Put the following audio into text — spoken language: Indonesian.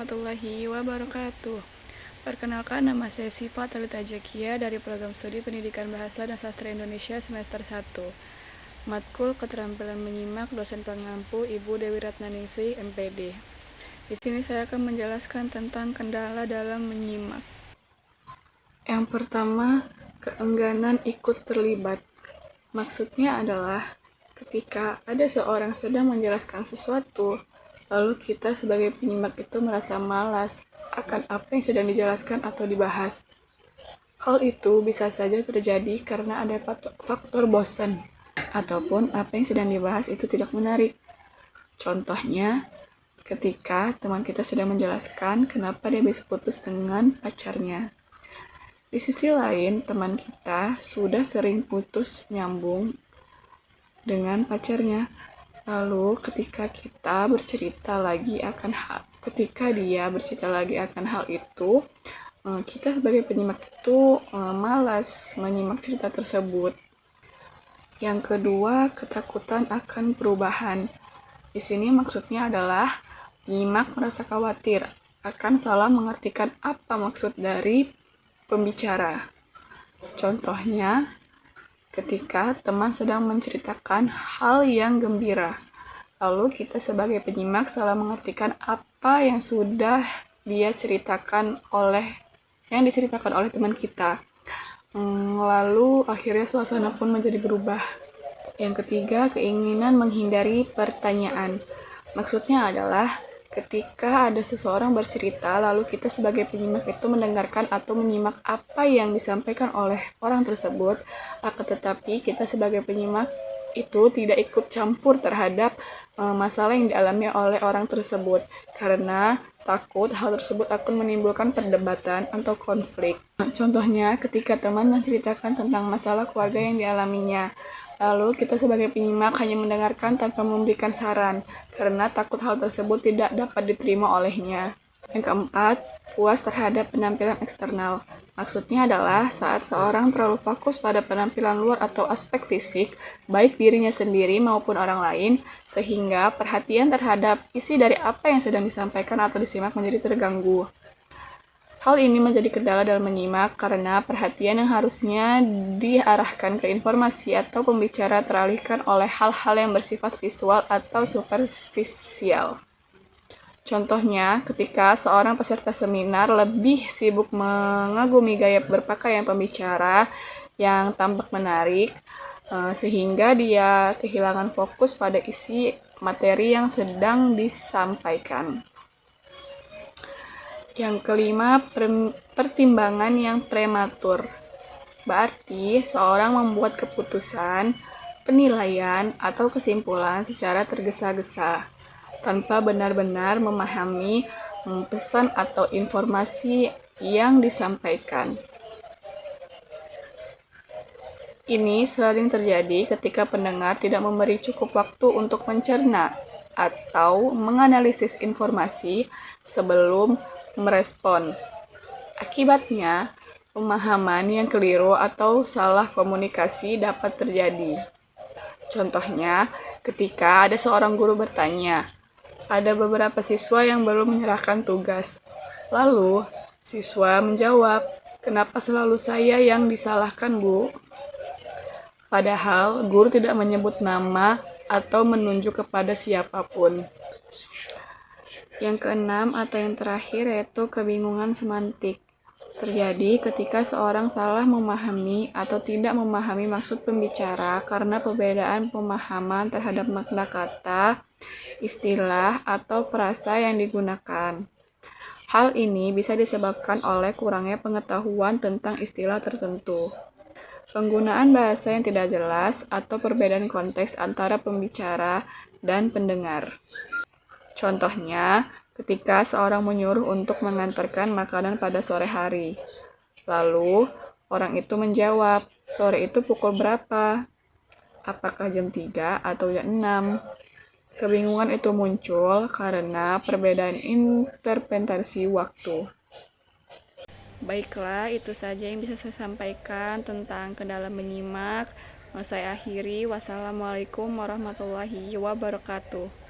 warahmatullahi wabarakatuh. Perkenalkan, nama saya Sifa Talita Jakia dari Program Studi Pendidikan Bahasa dan Sastra Indonesia semester 1. Matkul Keterampilan Menyimak, dosen pengampu Ibu Dewi Ratnaningsih, MPD. Di sini saya akan menjelaskan tentang kendala dalam menyimak. Yang pertama, keengganan ikut terlibat. Maksudnya adalah ketika ada seorang sedang menjelaskan sesuatu, lalu kita sebagai penyimak itu merasa malas akan apa yang sedang dijelaskan atau dibahas. Hal itu bisa saja terjadi karena ada faktor bosan, ataupun apa yang sedang dibahas itu tidak menarik. Contohnya, ketika teman kita sedang menjelaskan kenapa dia bisa putus dengan pacarnya. Di sisi lain, teman kita sudah sering putus nyambung dengan pacarnya. Lalu ketika dia bercerita lagi akan hal itu, kita sebagai penyimak itu malas menyimak cerita tersebut. Yang kedua, ketakutan akan perubahan. Di sini maksudnya adalah penyimak merasa khawatir akan salah mengartikan apa maksud dari pembicara. Contohnya, ketika teman sedang menceritakan hal yang gembira, lalu kita sebagai penyimak salah mengartikan apa yang sudah diceritakan oleh teman kita. Lalu akhirnya suasana pun menjadi berubah. Yang ketiga, keinginan menghindari pertanyaan. Maksudnya adalah ketika ada seseorang bercerita, lalu kita sebagai penyimak itu mendengarkan atau menyimak apa yang disampaikan oleh orang tersebut, akan tetapi kita sebagai penyimak itu tidak ikut campur terhadap masalah yang dialami oleh orang tersebut, karena takut hal tersebut akan menimbulkan perdebatan atau konflik. Contohnya, ketika teman menceritakan tentang masalah keluarga yang dialaminya, lalu kita sebagai penyimak hanya mendengarkan tanpa memberikan saran, karena takut hal tersebut tidak dapat diterima olehnya. Yang keempat, puas terhadap penampilan eksternal. Maksudnya adalah saat seorang terlalu fokus pada penampilan luar atau aspek fisik, baik dirinya sendiri maupun orang lain, sehingga perhatian terhadap isi dari apa yang sedang disampaikan atau disimak menjadi terganggu. Hal ini menjadi kendala dalam menyimak karena perhatian yang harusnya diarahkan ke informasi atau pembicara teralihkan oleh hal-hal yang bersifat visual atau superficial. Contohnya, ketika seorang peserta seminar lebih sibuk mengagumi gaya berpakaian pembicara yang tampak menarik, sehingga dia kehilangan fokus pada isi materi yang sedang disampaikan. Yang kelima, pertimbangan yang prematur. Berarti seorang membuat keputusan, penilaian, atau kesimpulan secara tergesa-gesa, tanpa benar-benar memahami pesan atau informasi yang disampaikan. Ini sering terjadi ketika pendengar tidak memberi cukup waktu untuk mencerna atau menganalisis informasi sebelum merespon. Akibatnya, pemahaman yang keliru atau salah komunikasi dapat terjadi. Contohnya, ketika ada seorang guru bertanya, ada beberapa siswa yang belum menyerahkan tugas. Lalu, siswa menjawab, "Kenapa selalu saya yang disalahkan, Bu?" Padahal, guru tidak menyebut nama atau menunjuk kepada siapapun. Yang keenam atau yang terakhir yaitu kebingungan semantik. Terjadi ketika seorang salah memahami atau tidak memahami maksud pembicara karena perbedaan pemahaman terhadap makna kata, istilah, atau frasa yang digunakan. Hal ini bisa disebabkan oleh kurangnya pengetahuan tentang istilah tertentu, penggunaan bahasa yang tidak jelas, atau perbedaan konteks antara pembicara dan pendengar. Contohnya, ketika seorang menyuruh untuk mengantarkan makanan pada sore hari. Lalu, orang itu menjawab, "Sore itu pukul berapa? Apakah jam 3 atau jam 6?" Kebingungan itu muncul karena perbedaan interpretasi waktu. Baiklah, itu saja yang bisa saya sampaikan tentang kendala menyimak. Saya akhiri. Wassalamualaikum warahmatullahi wabarakatuh.